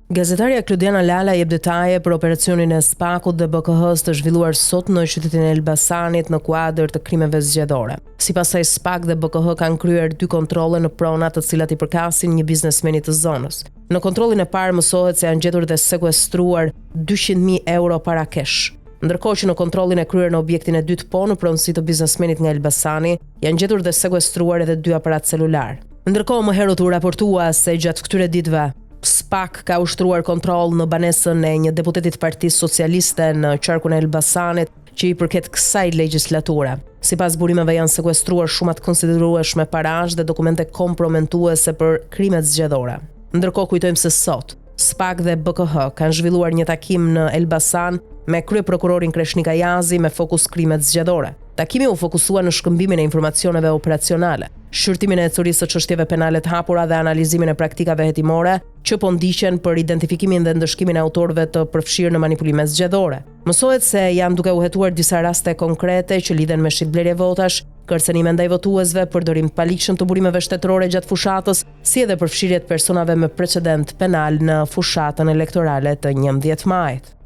Gazetarja Klodiana Lala jep detaje për operacionin e SPAK-ut dhe BKH-s të zhvilluar sot në qytetin e Elbasanit në kuadër të krimeve zgjedhore. Sipas saj, SPAK dhe BKH kanë kryer 2 kontrolle në prona të cilat i përkasin një biznesmeni të zonës. Në kontrollin e parë mësohet se janë gjetur dhe sekuestruar 200.000 euro para kesh. Ndërkohë që në kontrollin e kryer në objektin e dytë në pronësi të biznesmenit nga Elbasani, janë gjetur dhe sekuestruar edhe 2 aparat celular. Ndërkohë më herët u raportua se gjatë këtyre ditëve SPAK ka ushtruar kontroll në banesën e një deputetit Partisë Socialiste në qarkun e Elbasanit që i përket kësaj legjislature. Sipas burimeve janë sekuestruar shumë të konsiderueshme parash dhe dokumente komprometuese për krimet zgjedhore. Ndërkohë kujtojmë se sot SPAK dhe BKH kanë zhvilluar një takim në Elbasan me kryeprokurorin Kreshnik Ajazi me fokus krimet zgjedhore. Takimi u fokusua në shkëmbimin e informacioneve operacionale, shqyrtimin e ecurisë së çështjeve penale të hapura dhe analizimin e praktikave hetimore që po ndiqen për identifikimin dhe ndëshkimin e autorëve të përfshirë në manipulime zgjedhore. Mësohet se janë duke u hetuar disa raste konkrete që lidhen me shitblerje votash, kërcënime ndaj votuesve, përdorim të paligjshëm të burimeve shtetërore gjatë fushatës, si edhe përfshirjet personave me precedent penal në fushatën elektorale të 11 majit.